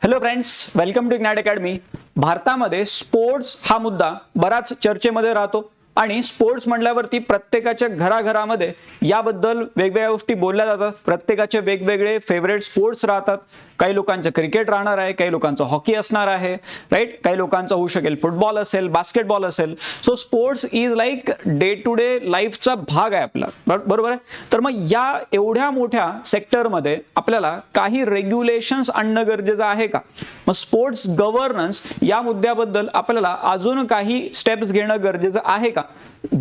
Hello friends, welcome to Ignite Academy. भारतामध्ये sports हा मुद्दा बराच चर्चेमध्ये राहतो आणि स्पोर्ट्स म्हटल्यावरती प्रत्येकाच्या घराघरामध्ये याबद्दल वेगवेगळ्या गोष्टी बोलल्या जातात. प्रत्येकाचे वेगवेगळे फेवरेट स्पोर्ट्स राहतात. काही लोकांचं क्रिकेट राहणार आहे, काही लोकांचं हॉकी असणार आहे, राईट. काही लोकांचं होऊ शकेल फुटबॉल असेल, बास्केटबॉल असेल. So sports is like day to day लाईफचा भाग आहे आपला, बरोबर आहे. तर मग या एवढ्या मोठ्या सेक्टरमध्ये आपल्याला काही रेग्युलेशन्स आणणं गरजेचं आहे का? मग स्पोर्ट्स गव्हर्नन्स या मुद्द्याबद्दल आपल्याला अजून काही स्टेप्स घेणं गरजेचं आहे का?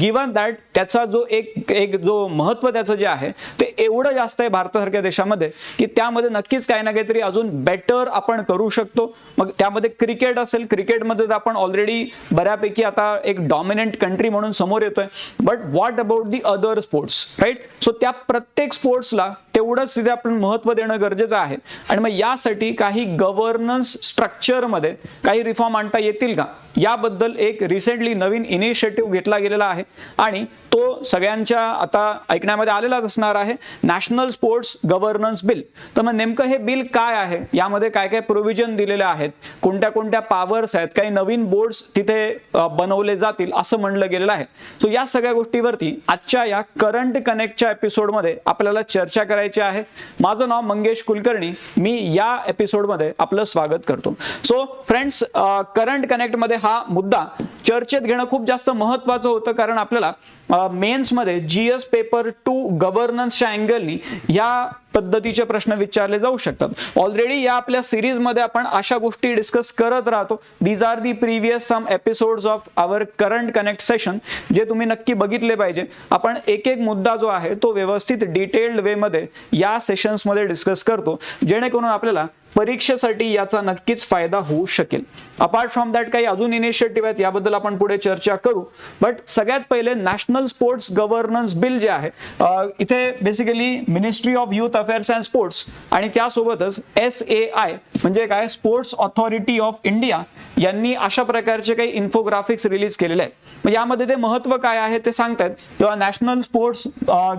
गिव्हन दॅट त्याचा जो एक जो महत्व त्याचं जे आहे ते एवढं जास्त आहे भारतासारख्या देशामध्ये की त्यामध्ये नक्कीच काही ना काहीतरी अजून बेटर आपण करू शकतो. मग त्यामध्ये क्रिकेट असेल, क्रिकेटमध्ये तर आपण ऑलरेडी बऱ्यापैकी आता एक डॉमिनंट कंट्री म्हणून समोर येतोय. But what about the other sports, right. So त्या प्रत्येक स्पोर्ट्सला तेवढंच तिथे आपण महत्व देणं गरजेचं आहे. आणि मग यासाठी काही गव्हर्नन्स स्ट्रक्चरमध्ये काही रिफॉर्म आणता येतील का, याबद्दल एक रिसेंटली नवीन इनिशिएटिव्ह घेतला गेलेला आहे आणि तो सगळ्यांच्या आता ऐकण्यामध्ये आलेलाच असणार आहे, नॅशनल स्पोर्ट्स गव्हर्नन्स बिल. तर मग नेमकं हे बिल काय आहे, यामध्ये काय काय प्रोव्हिजन दिलेले आहेत, कोणत्या कोणत्या पॉवर्स आहेत, काही नवीन बोर्ड्स तिथे बनवले जातील असं म्हणलं गेलेलं आहे. सो या सगळ्या गोष्टीवरती आजच्या या करंट कनेक्टच्या एपिसोडमध्ये आपल्याला चर्चा करायची आहे. माझं नाव मंगेश कुलकर्णी, मी या एपिसोडमध्ये आपलं स्वागत करतो. सो फ्रेंड्स, करंट कनेक्टमध्ये हा मुद्दा चर्चेत घेणं खूप जास्त महत्त्वाचं होतं, कारण आपल्याला मेन्समध्ये जीएस पेपर 2 गव्हर्नन्सच्या अँगलनी या पद्धतीचे प्रश्न विचारले जाऊ शकतात. ऑलरेडी या आपल्या सिरीजमध्ये आपण अशा गोष्टी डिस्कस करत राहतो. These are the previous some episodes of our current connect session, जे तुम्ही नक्की बघितले पाहिजे. आपण एक एक मुद्दा जो आहे तो व्यवस्थित डिटेल्ड वे मध्ये या सेशन्समध्ये डिस्कस करतो, जेणेकरून आपल्याला परीक्षेसाठी याचा नक्कीच फायदा होऊ शकेल. अपार्ट फ्रॉम दॅट काही अजून इनिशिएटिव्ह आहेत, याबद्दल आपण पुढे चर्चा करू. बट सगळ्यात पहिले नॅशनल स्पोर्ट्स गव्हर्नन्स बिल जे आहे, इथे basically ministry of youth affairs and sports आणि त्यासोबतच SAI म्हणजे काय, स्पोर्ट्स ऑथॉरिटी ऑफ इंडिया यांनी अशा प्रकारचे काही इन्फोग्राफिक्स रिलीज केलेले आहेत. मग यामध्ये ते महत्व काय आहे ते सांगतायत. किंवा नॅशनल स्पोर्ट्स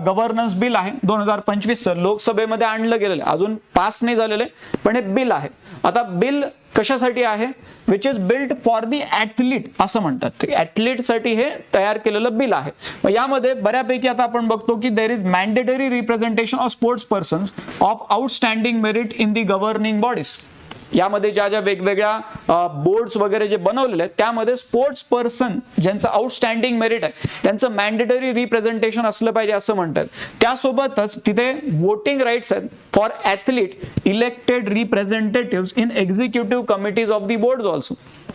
गव्हर्नन्स बिल आहे 2025 लोकसभेमध्ये आणलं गेलेलं आहे, अजून पास नाही झालेलं आहे, पण हे बिल आहे. आता बिल कशासाठी आहे, which is built for the athlete असं म्हणतात. ऍथलीटसाठी हे तयार केलेलं बिल आहे. मग यामध्ये बऱ्यापैकी आता आपण बघतो की there is mandatory representation of sports persons of outstanding merit in the governing bodies. यामध्ये ज्या वेगवेगळ्या बोर्ड्स वगैरे जे बनवलेले आहेत त्यामध्ये स्पोर्ट्स पर्सन ज्यांचं आउटस्टँडिंग मेरिट आहे त्यांचं मॅन्डेटरी रिप्रेझेंटेशन असलं पाहिजे असं म्हणतात. त्यासोबतच तिथे वोटिंग राईट्स आहेत for athlete elected representative in executive committees of the board also.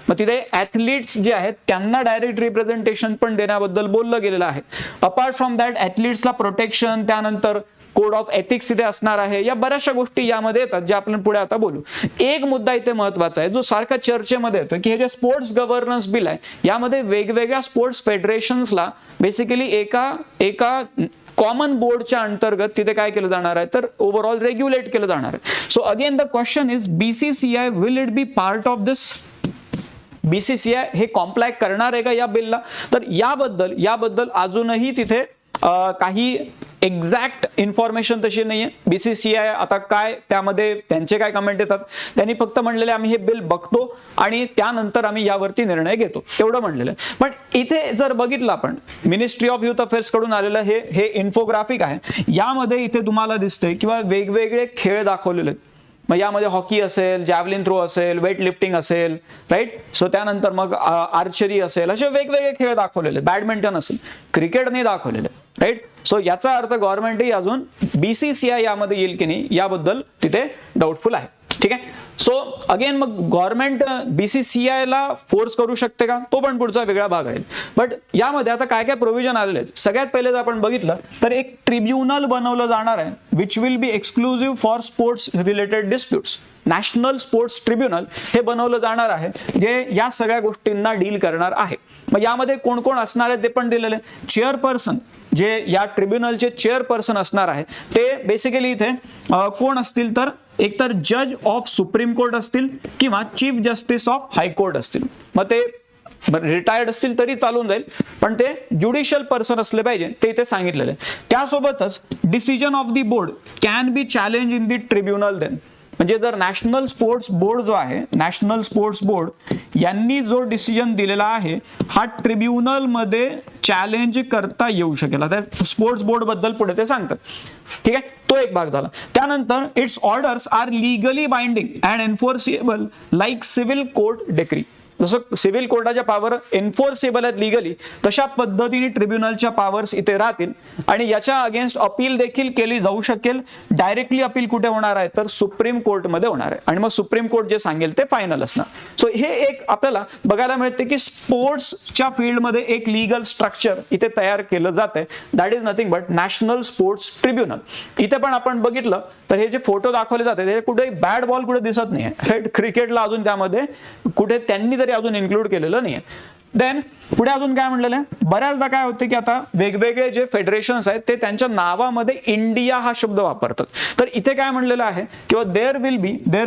मग तिथे ऍथलीट्स जे आहेत त्यांना डायरेक्ट रिप्रेझेंटेशन पण देण्याबद्दल बोललं गेलेलं आहे. अपार्ट फ्रॉम दॅट ऍथलीट्सला प्रोटेक्शन, त्यानंतर कोड ऑफ एथिक्स इथे असणार आहे. या बऱ्याचशा गोष्टी यामध्ये येतात ज्या आपण पुढे आता बोलू. एक मुद्दा इथे महत्वाचा आहे जो सारखा चर्चेमध्ये येतो की हे जे स्पोर्ट्स गव्हर्नन्स बिल आहे यामध्ये वेगवेगळ्या स्पोर्ट्स फेडरेशन्सला बेसिकली एका कॉमन बोर्डच्या अंतर्गत तिथे काय केलं जाणार आहे, तर ओव्हरऑल रेग्युलेट केलं जाणार आहे. So again the question is BCCI will it be part of this? BCCI हे कॉम्प्लाय करणार आहे का या बिलला? तर याबद्दल अजूनही तिथे काही एक्झॅक्ट इन्फॉर्मेशन तशी नाहीये. BCCI आता काय त्यामध्ये त्यांचे काय कमेंट येतात, त्यांनी फक्त म्हणलेले आम्ही हे बिल बघतो आणि त्यानंतर आम्ही यावरती निर्णय घेतो, तेवढं म्हणलेलं आहे. पण इथे जर बघितलं आपण मिनिस्ट्री ऑफ युथ अफेअर्स कडून आलेलं हे इन्फोग्राफिक आहे. यामध्ये इथे तुम्हाला दिसतंय किंवा वेगवेगळे खेळ दाखवलेले आहेत. मग यामध्ये हॉकी असेल, जॅव्हलिन थ्रो असेल, वेट लिफ्टिंग असेल, राईट. सो त्यानंतर मग आर्चरी असेल, असे वेगवेगळे खेळ दाखवलेले, बॅडमिंटन असेल, क्रिकेट नाही दाखवलेले, राईट. सो याचा अर्थ गव्हर्नमेंटही अजून BCCI यामध्ये येईल की नाही याबद्दल तिथे डाऊटफुल आहे. ठीक आहे. सो अगेन मग गव्हर्नमेंट BCCI ला फोर्स करू शकते का, तो पण पुढचा वेगळा भाग आहे. बट यामध्ये आता काय काय प्रोव्हिजन आलेले आहेत. सगळ्यात पहिले जर आपण बघितलं तर एक ट्रिब्युनल बनवलं जाणार आहे which will be exclusive for sports related disputes. National sports tribunal हे बनवलं जाणार आहे जे या सगळ्या गोष्टींना डील करणार आहे. मग यामध्ये कोण कोण असणार आहे ते पण दिलेले. चेअरपर्सन जे या ट्रिब्युनलचे चेअरपर्सन असणार आहे ते बेसिकली इथे कोण असतील, तर एकतर जज ऑफ सुप्रीम कोर्ट असतील किंवा चीफ जस्टिस ऑफ हायकोर्ट असतील. मग ते रिटायर्ड असतील तरी चालून जाईल, पण ते ज्युडिशियल पर्सन असले पाहिजे ते इथे सांगितलेलं आहे. त्यासोबतच decision of the board can be challenge in the tribunal then. म्हणजे जर नॅशनल स्पोर्ट्स बोर्ड जो आहे, नॅशनल स्पोर्ट्स बोर्ड यांनी जो डिसिजन दिलेला आहे हा ट्रिब्युनल मध्ये चॅलेंज करता येऊ शकेल. आता स्पोर्ट्स बोर्ड बद्दल पुढे ते सांगतात. ठीक आहे, तो एक भाग झाला. त्यानंतर its orders are legally binding and enforceable like civil court decree. जसं सिव्हिल कोर्टाच्या पॉवर एन्फोर्सेबल आहेत लीगली, तशा पद्धतीने ट्रिब्युनलच्या पॉवर्स इथे राहतील आणि याच्या अगेन्स्ट अपील देखील केली जाऊ शकेल. डायरेक्टली अपील कुठे होणार आहे तर सुप्रीम कोर्टमध्ये होणार आहे आणि मग सुप्रीम कोर्ट जे सांगेल ते फायनल असणार. सो हे एक आपल्याला बघायला मिळते की स्पोर्ट्सच्या फील्डमध्ये एक लीगल स्ट्रक्चर इथे तयार केलं जात आहे. That is nothing but national sports tribunal. इथे पण आपण बघितलं तर हे जे फोटो दाखवले जाते ते कुठे बॅट बॉल कुठे दिसत नाही आहे. क्रिकेटला अजून त्यामध्ये कुठे त्यांनी अजून इन्क्लूड केलेलं नाहीये. देन पुढे अजून काय म्हटलेलं आहे, बऱ्याचदा काय होते की आता वेगवेगळे जे फेडरेशन्स आहेत ते त्यांच्या नावामध्ये इंडिया हा शब्द वापरतात. तर इथे काय म्हणलेलं आहे किंवा there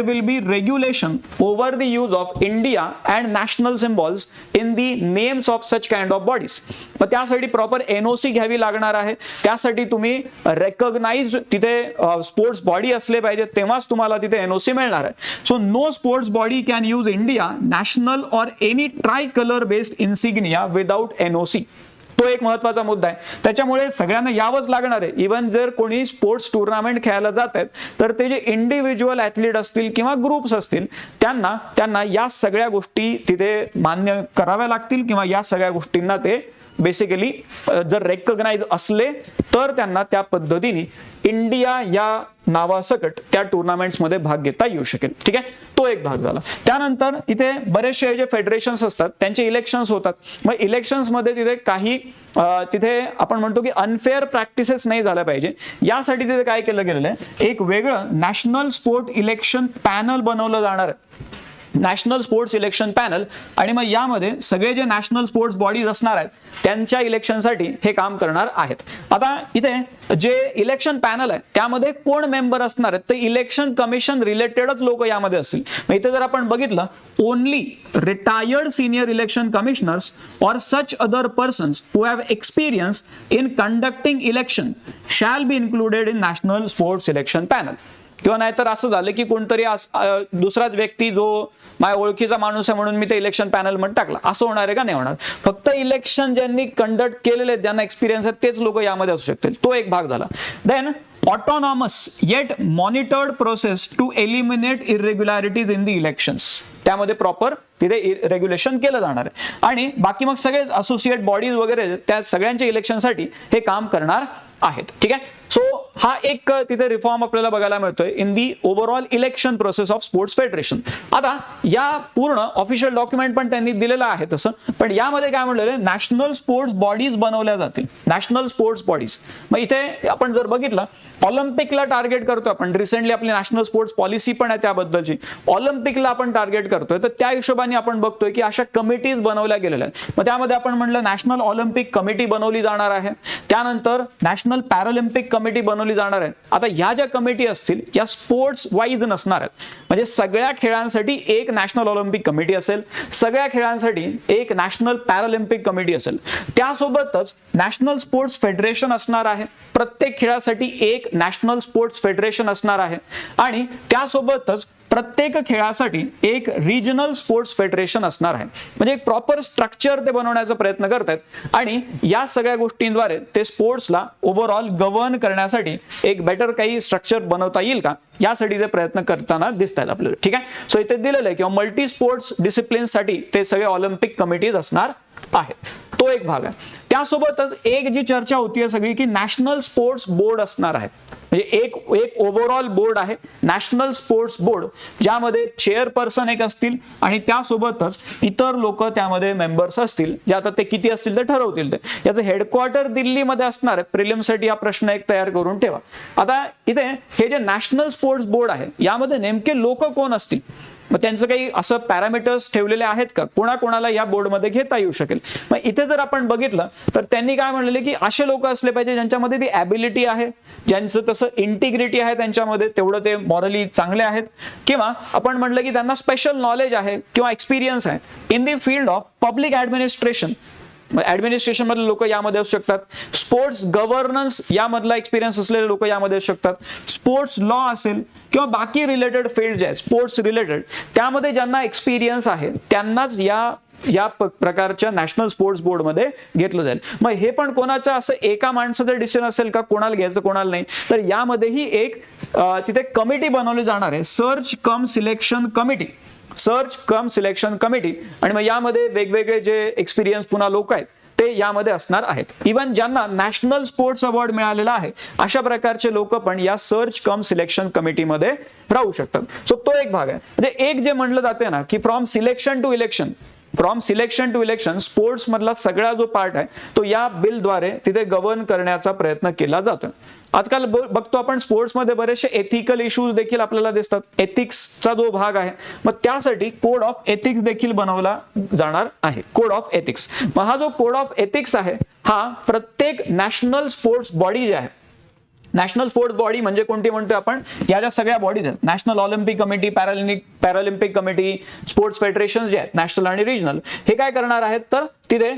will be regulation over the use of India and national symbols in the names of such kind of bodies. मग त्यासाठी प्रॉपर एनओसी घ्यावी लागणार आहे. त्यासाठी तुम्ही रेकॉग्नाइज्ड तिथे स्पोर्ट्स बॉडी असले पाहिजे, तेव्हाच तुम्हाला तिथे एनओसी मिळणार आहे. So no sports body can use India, national और any tricolour based insignia without NOC. तो एक महत्वाचा मुद्दा आहे. त्याच्यामुळे सगळ्यांना यावंच लागणार आहे. इव्हन जर कोणी स्पोर्ट्स टुर्नामेंट खेळायला जात आहेत तर ते जे इंडिव्हिज्युअल ॲथलीट असतील किंवा ग्रुप्स असतील त्यांना या सगळ्या गोष्टी तिथे मान्य कराव्या लागतील किंवा या सगळ्या गोष्टींना ते बेसिकली जर रेकॉग्नाइज असले तर त्यांना त्या पद्धतीने इंडिया या नावासकट त्या टुर्नामेंट्समध्ये भाग घेता येऊ शकेल. ठीक आहे, तो एक भाग झाला. त्यानंतर इथे बरेचसे जे फेडरेशन्स असतात त्यांचे इलेक्शन्स होतात. मग इलेक्शन्समध्ये तिथे आपण म्हणतो की अनफेअर प्रॅक्टिसेस नाही झाल्या पाहिजे, यासाठी तिथे काय केलं गेलेलं आहे, एक वेगळं नॅशनल स्पोर्ट इलेक्शन पॅनल बनवलं जाणार आहे. National sports election panel. आणि मग यामध्ये सगळे जे नॅशनल स्पोर्ट्स बॉडीज असणार आहेत त्यांच्या इलेक्शनसाठी हे काम करणार आहेत. आता इथे जे इलेक्शन पॅनल आहे त्यामध्ये कोण मेंबर असणार आहेत तर इलेक्शन कमिशन रिलेटेडच लोक यामध्ये असतील. मग इथे जर आपण बघितलं, only retired senior election commissioners और such other persons who have experience in conducting election shall be included in national sports election panel. किंवा नाहीतर असं झालं की कोणतरी दुसराच व्यक्ती जो माझ्या ओळखीचा माणूस आहे म्हणून मी ते इलेक्शन पॅनल मध्ये टाकला, असं होणार आहे का? नाही होणार. फक्त इलेक्शन ज्यांनी कंडक्ट केलेले आहेत, ज्यांना एक्सपिरियन्स आहे तेच लोक यामध्ये असू शकतील. तो एक भाग झाला. Then autonomous yet monitored process to eliminate irregularities in the elections. त्यामध्ये प्रॉपर तिथे रेग्युलेशन केलं जाणार आहे. आणि बाकी मग सगळेच असोसिएट बॉडीज वगैरे त्या सगळ्यांच्या इलेक्शनसाठी हे काम करणार आहेत. ठीक आहे, सो हा एक तिथे रिफॉर्म आपल्याला बघायला मिळतोय in the overall election process of sports federation. आता या पूर्ण ऑफिशियल डॉक्युमेंट पण त्यांनी दिलेलं आहे तसं, पण यामध्ये काय म्हणलेलं, नॅशनल स्पोर्ट्स बॉडीज बनवल्या जातील. National sports bodies. मग इथे आपण जर बघितलं, ऑलिम्पिकला टार्गेट करतो आपण. रिसेंटली आपली नॅशनल स्पोर्ट्स पॉलिसी पण आहे त्याबद्दलची. ऑलिम्पिकला आपण टार्गेट करतोय, तर त्या हिशोबाने आपण बघतोय की अशा कमिटीज बनवल्या गेलेल्या आहेत. मग त्यामध्ये आपण म्हणलं नॅशनल ऑलिम्पिक कमिटी बनवली जाणार आहे. त्यानंतर नॅशनल पॅरालिम्पिक कमिटी बनवली जाणार आहे. आता ह्या ज्या कमिटी असतील या स्पोर्ट्स वाईज नसणार आहेत. म्हणजे सगळ्या खेळांसाठी एक नॅशनल ऑलिम्पिक कमिटी असेल, सगळ्या खेळांसाठी एक नॅशनल पॅरालिम्पिक कमिटी असेल. त्यासोबतच नॅशनल स्पोर्ट्स फेडरेशन असणार आहे. प्रत्येक खेळासाठी एक नॅशनल स्पोर्ट्स फेडरेशन असणार आहे. आणि त्यासोबतच प्रत्येक खेळासाठी एक रिजनल स्पोर्ट्स फेडरेशन असणार आहे. म्हणजे एक प्रॉपर स्ट्रक्चर ते बनवण्याचा प्रयत्न करतात. आणि या सगळ्या गोष्टींद्वारे ते स्पोर्ट्सला ओव्हरऑल गव्हर्न करण्यासाठी एक बेटर काही स्ट्रक्चर बनवता येईल का, यासाठी ते प्रयत्न करताना दिसत आहेत आपल्याला. ठीक आहे, सो इथे दिलेलं आहे किंवा मल्टी स्पोर्ट्स डिसिप्लिनसाठी ते सगळे ऑलिम्पिक कमिटीज असणार आहेत. तो एक भाग आहे. त्यासोबतच एक जी चर्चा होतीये सगळी की नॅशनल स्पोर्ट्स बोर्ड असणार आहे. म्हणजे एक ओव्हरऑल बोर्ड आहे, नॅशनल स्पोर्ट्स बोर्ड, ज्यामध्ये चेअरपर्सन एक असतील आणि त्यासोबतच इतर लोक त्यामध्ये मेंबर्स असतील, जे आता ते किती असतील ते ठरवतील. ते याचं हेडक्वार्टर दिल्लीमध्ये असणार आहे. प्रिलिम्ससाठी हा प्रश्न एक तयार करून ठेवा. आता इथे हे जे नॅशनल स्पोर्ट्स बोर्ड आहे यामध्ये नेमके लोक कोण असतील, मग त्यांचं काही असं पॅरामीटर्स ठेवलेले आहेत का, कोणाकोणाला या बोर्डमध्ये घेता येऊ शकेल. मग इथे जर आपण बघितलं तर त्यांनी काय म्हणलेले की असे लोक असले पाहिजे ज्यांच्यामध्ये ती ॲबिलिटी आहे, ज्यांचं तसं इंटिग्रिटी आहे त्यांच्यामध्ये, तेवढं ते मॉरली चांगले आहेत, किंवा आपण म्हटलं की त्यांना स्पेशल नॉलेज आहे किंवा एक्सपिरियन्स आहे in the field of public administration administration मधले लोक यामध्ये असू शकतात, स्पोर्ट्स गव्हर्नन्स यामधला एक्सपिरियन्स असलेले लोक यामध्ये असू शकतात, स्पोर्ट्स लॉ असेल किंवा बाकी रिलेटेड फील्ड जे आहेत स्पोर्ट्स रिलेटेड त्यामध्ये ज्यांना एक्सपिरियन्स आहे त्यांनाच या प्रकारच्या नॅशनल स्पोर्ट्स बोर्ड मध्ये घेतलं जाईल. मग हे पण कोणाचं असं एका माणसाचं डिसिजन असेल का कोणाला घ्यायचं कोणाला नाही, तर यामध्येही एक तिथे कमिटी बनवली जाणार आहे, सर्च कम सिलेक्शन कमिटी, सर्च कम सिलेक्शन कमिटी. आणि मग यामध्ये वेगवेगळे जे एक्सपिरियन्स पुन्हा लोक आहेत ते यामध्ये असणार आहेत. इव्हन ज्यांना नॅशनल स्पोर्ट्स अवॉर्ड मिळालेला आहे अशा प्रकारचे लोक पण या सर्च कम सिलेक्शन कमिटीमध्ये राहू शकतात. सो तो एक भाग आहे. म्हणजे एक जे म्हणलं जाते ना की from selection to election sports मधला सगळा जो पार्ट आहे तो या बिलद्वारे तिथे गव्हर्न करण्याचा प्रयत्न केला जातो. आजकाल बघतो आपण स्पोर्ट्समध्ये बरेचसे एथिकल इश्यूज देखील आपल्याला दिसतात. एथिक्सचा जो भाग आहे मग त्यासाठी कोड ऑफ एथिक्स देखील बनवला जाणार आहे. कोड ऑफ एथिक्स, मग हा जो कोड ऑफ एथिक्स आहे हा प्रत्येक नॅशनल स्पोर्ट्स बॉडी जे आहे, नॅशनल स्पोर्ट्स बॉडी म्हणजे कोणती म्हणतोय आपण, या ज्या सगळ्या बॉडीज आहेत, national Olympic committee, Paralympic committee, sports federation जे आहेत नॅशनल आणि रिजनल, हे काय करणार आहेत तर तिथे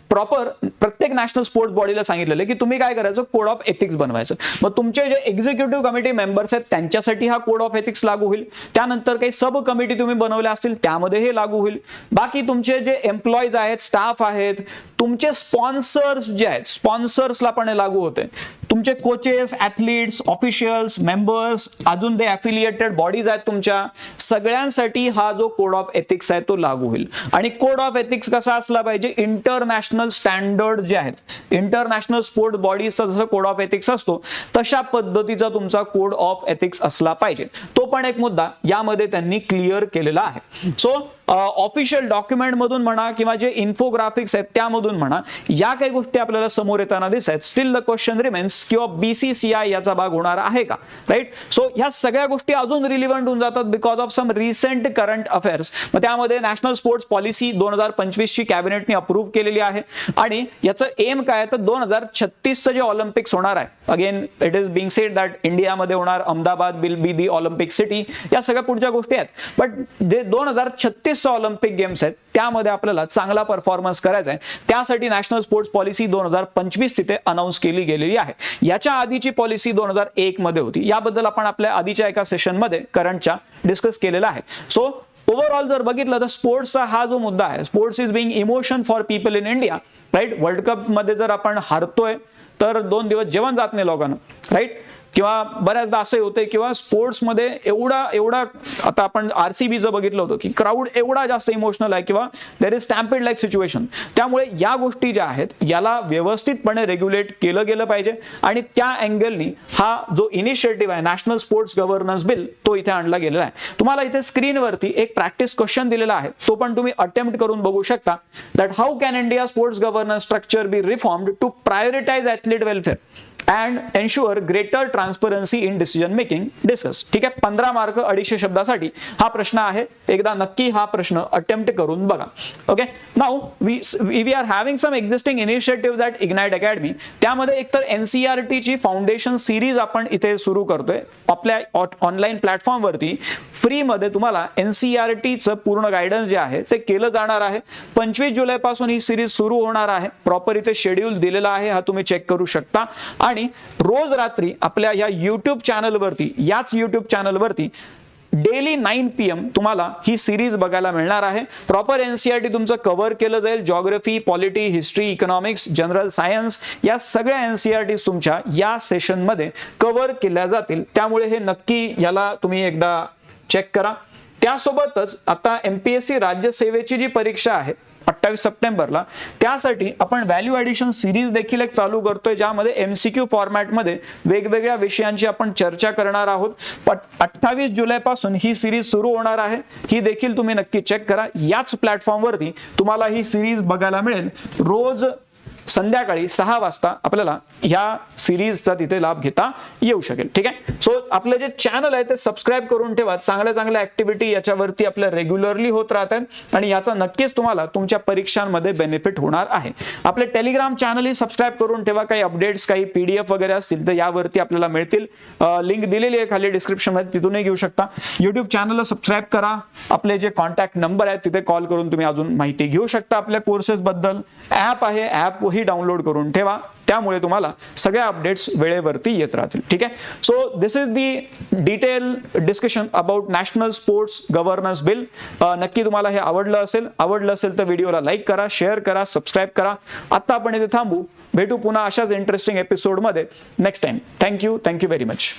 प्रॉपर प्रत्येक नॅशनल स्पोर्ट्स बॉडीला सांगितलेलं आहे की तुम्ही काय करायचं, कोड ऑफ एथिक्स बनवायचं. मग तुमचे जे एक्झिक्युटिव्ह कमिटी मेंबर्स आहेत त्यांच्यासाठी हा कोड ऑफ एथिक्स लागू होईल. त्यानंतर काही सब कमिटी तुम्ही बनवल्या असतील त्यामध्ये हे लागू होईल. बाकी तुमचे जे एम्प्लॉईज आहेत, स्टाफ आहेत, तुमचे स्पॉन्सर्स जे आहेत स्पॉन्सर्सला पण हे लागू होते. तुमचे कोचेस, ऍथलीट्स, ऑफिशियल्स, मेंबर्स, अजून ते अफिलिएटेड बॉडीज आहेत तुमच्या सगळ्यांसाठी हा जो कोड ऑफ एथिक्स आहे तो लागू होईल. आणि कोड ऑफ एथिक्स कसा असला पाहिजे, इंटरनॅशनल स्टँडर्ड जे आहेत, इंटरनॅशनल स्पोर्ट्स बॉडीजचा जसं कोड ऑफ एथिक्स असतो तशा पद्धतीचा तुमचा कोड ऑफ एथिक्स असला पाहिजे. तो पण एक मुद्दा यामध्ये त्यांनी क्लिअर केलेला आहे. सो ऑफिशियल डॉक्युमेंट मधून म्हणा किंवा जे इन्फोग्राफिक्स आहेत त्यामधून म्हणा, या काही गोष्टी आपल्याला समोर येताना दिसत आहेत. स्टील द क्वेश्चन रिमेन्स किंवा BCCI याचा भाग होणार आहे का, राईट. सो ह्या सगळ्या गोष्टी अजून रिलिव्हंट होऊन जातात because of some recent current affairs. मग त्यामध्ये नॅशनल स्पोर्ट्स पॉलिसी 2025 ची कॅबिनेटने अप्रूव्ह केलेली आहे आणि याचं एम काय तर 2036चं जे ऑलिम्पिक्स होणार आहे, again it is being sed that इंडियामध्ये होणार, Ahmedabad will be the Olympic city, या सगळ्या पुढच्या गोष्टी आहेत. बट जे 2036 ऑलिम्पिक गेम्स आहेत त्यामध्ये आपल्याला चांगला परफॉर्मन्स करायचा आहे. त्यासाठी नॅशनल स्पोर्ट्स पॉलिसी 2025 तिथे अनाऊन्स केली गेलेली आहे. याच्या आधीची पॉलिसी 2001 मध्ये होती. याबद्दल आपण आपल्या आधीच्या एका सेशन मध्ये करंटच्या डिस्कस केलेला आहे. सो ओव्हरऑल जर बघितलं तर स्पोर्ट्सचा हा जो मुद्दा आहे, sports is being emotion for people in India, right. World cup मध्ये जर आपण हारतोय तर 2 दिवस जेवण जात नाही लोकांना, राईट. किंवा बऱ्याचदा असं होतंय किंवा स्पोर्ट्समध्ये एवढा आता आपण RCBचं बघितलं होतं की क्राऊड एवढा जास्त इमोशनल आहे किंवा देर इज स्टॅम्पेड लाईक सिच्युएशन. त्यामुळे या गोष्टी ज्या आहेत याला व्यवस्थितपणे रेग्युलेट केलं गेलं पाहिजे आणि त्या अँगलनी हा जो इनिशिएटिव्ह आहे नॅशनल स्पोर्ट्स गव्हर्नन्स बिल तो इथे आणला गेलेला आहे. तुम्हाला इथे स्क्रीनवरती एक प्रॅक्टिस क्वेश्चन दिलेला आहे, तो पण तुम्ही अटेम्प्ट करून बघू शकता. That how can India sports governance structure be reformed to prioritize athlete welfare and ensure greater transparency in decision making discuss. ठीक आहे, 15 मार्क 250 शब्दासाठी हा प्रश्न आहे. एकदा नक्की हा प्रश्न अटेम्प्ट करून बघा. Okay, now we are having some existing initiative at Ignite Academy. त्यामध्ये एकतर NCERT ची फाउंडेशन सिरीज आपण इथे सुरू करतोय. आपल्या ऑनलाईन प्लॅटफॉर्मवरती फ्री मध्ये तुम्हाला NCERTचं पूर्ण गायडन्स जे आहे ते केलं जाणार आहे. 25 जुलै पासून ही सिरीज सुरू होणार आहे. प्रॉपर इथे शेड्यूल दिलेला आहे, हा तुम्ही चेक करू शकता. आणि रोज रात्री आपल्या या YouTube चॅनलवरती, याच YouTube चॅनलवरती डेली 9 PM तुम्हाला ही सिरीज बघायला मिळणार आहे. प्रॉपर NCERT तुमचं कव्हर केलं जाईल. Geography, polity, history, economics, general science या सगळ्या NCERT तुमच्या या सेशनमध्ये कव्हर केल्या जातील. त्यामुळे हे नक्की याला तुम्ही एकदा चेक करा. त्यासोबतच आता MPSC राज्यसेवेची जी परीक्षा आहे 28 सप्टेंबरला, त्यासाठी आपण व्हॅल्यू ॲडिशन सिरीज देखील एक चालू करतोय, ज्यामध्ये MCQ फॉर्मॅटमध्ये वेगवेगळ्या विषयांची आपण चर्चा करणार आहोत. 28 जुलैपासून ही सिरीज सुरू होणार आहे. ही देखील तुम्ही नक्की चेक करा. याच प्लॅटफॉर्मवरती तुम्हाला ही सिरीज बघायला मिळेल. रोज संध्याकाळी 6 वाजता आपल्याला ह्या सिरीजचा तिथे लाभ घेता येऊ शकेल. ठीक आहे. सो आपलं जे चॅनल आहे ते सबस्क्राईब करून ठेवा. चांगल्या चांगल्या ऍक्टिव्हिटी याच्यावरती आपल्या रेग्युलरली होत राहतात आणि याचा नक्कीच तुम्हाला तुमच्या परीक्षांमध्ये बेनिफिट होणार आहे. आपले टेलिग्राम चॅनलही सबस्क्राईब करून ठेवा. काही अपडेट्स, काही PDF वगैरे असतील तर यावरती आपल्याला मिळतील. लिंक दिलेली आहे खाली डिस्क्रिप्शन मध्ये, तिथूनही घेऊ शकता. YouTube चॅनलला सबस्क्राईब करा. आपले जे कॉन्टॅक्ट नंबर आहेत तिथे कॉल करून तुम्ही अजून माहिती घेऊ शकता आपल्या कोर्सेस बद्दल. ॲप आहे, ॲपही डाउनलोड करून ठेवा. त्यामुळे तुम्हाला सगळ्या अपडेट्स वेळेवरती येत राहतील. ठीक आहे. So this is the detail discussion about national sports governance bill. नक्की तुम्हाला हे आवडलं असेल तर व्हिडिओला लाईक करा, शेअर करा, सबस्क्राईब करा. आता आपण इथे थांबू. भेटू पुन्हा अशाच इंटरेस्टिंग एपिसोडमध्ये next time. Thank you very much.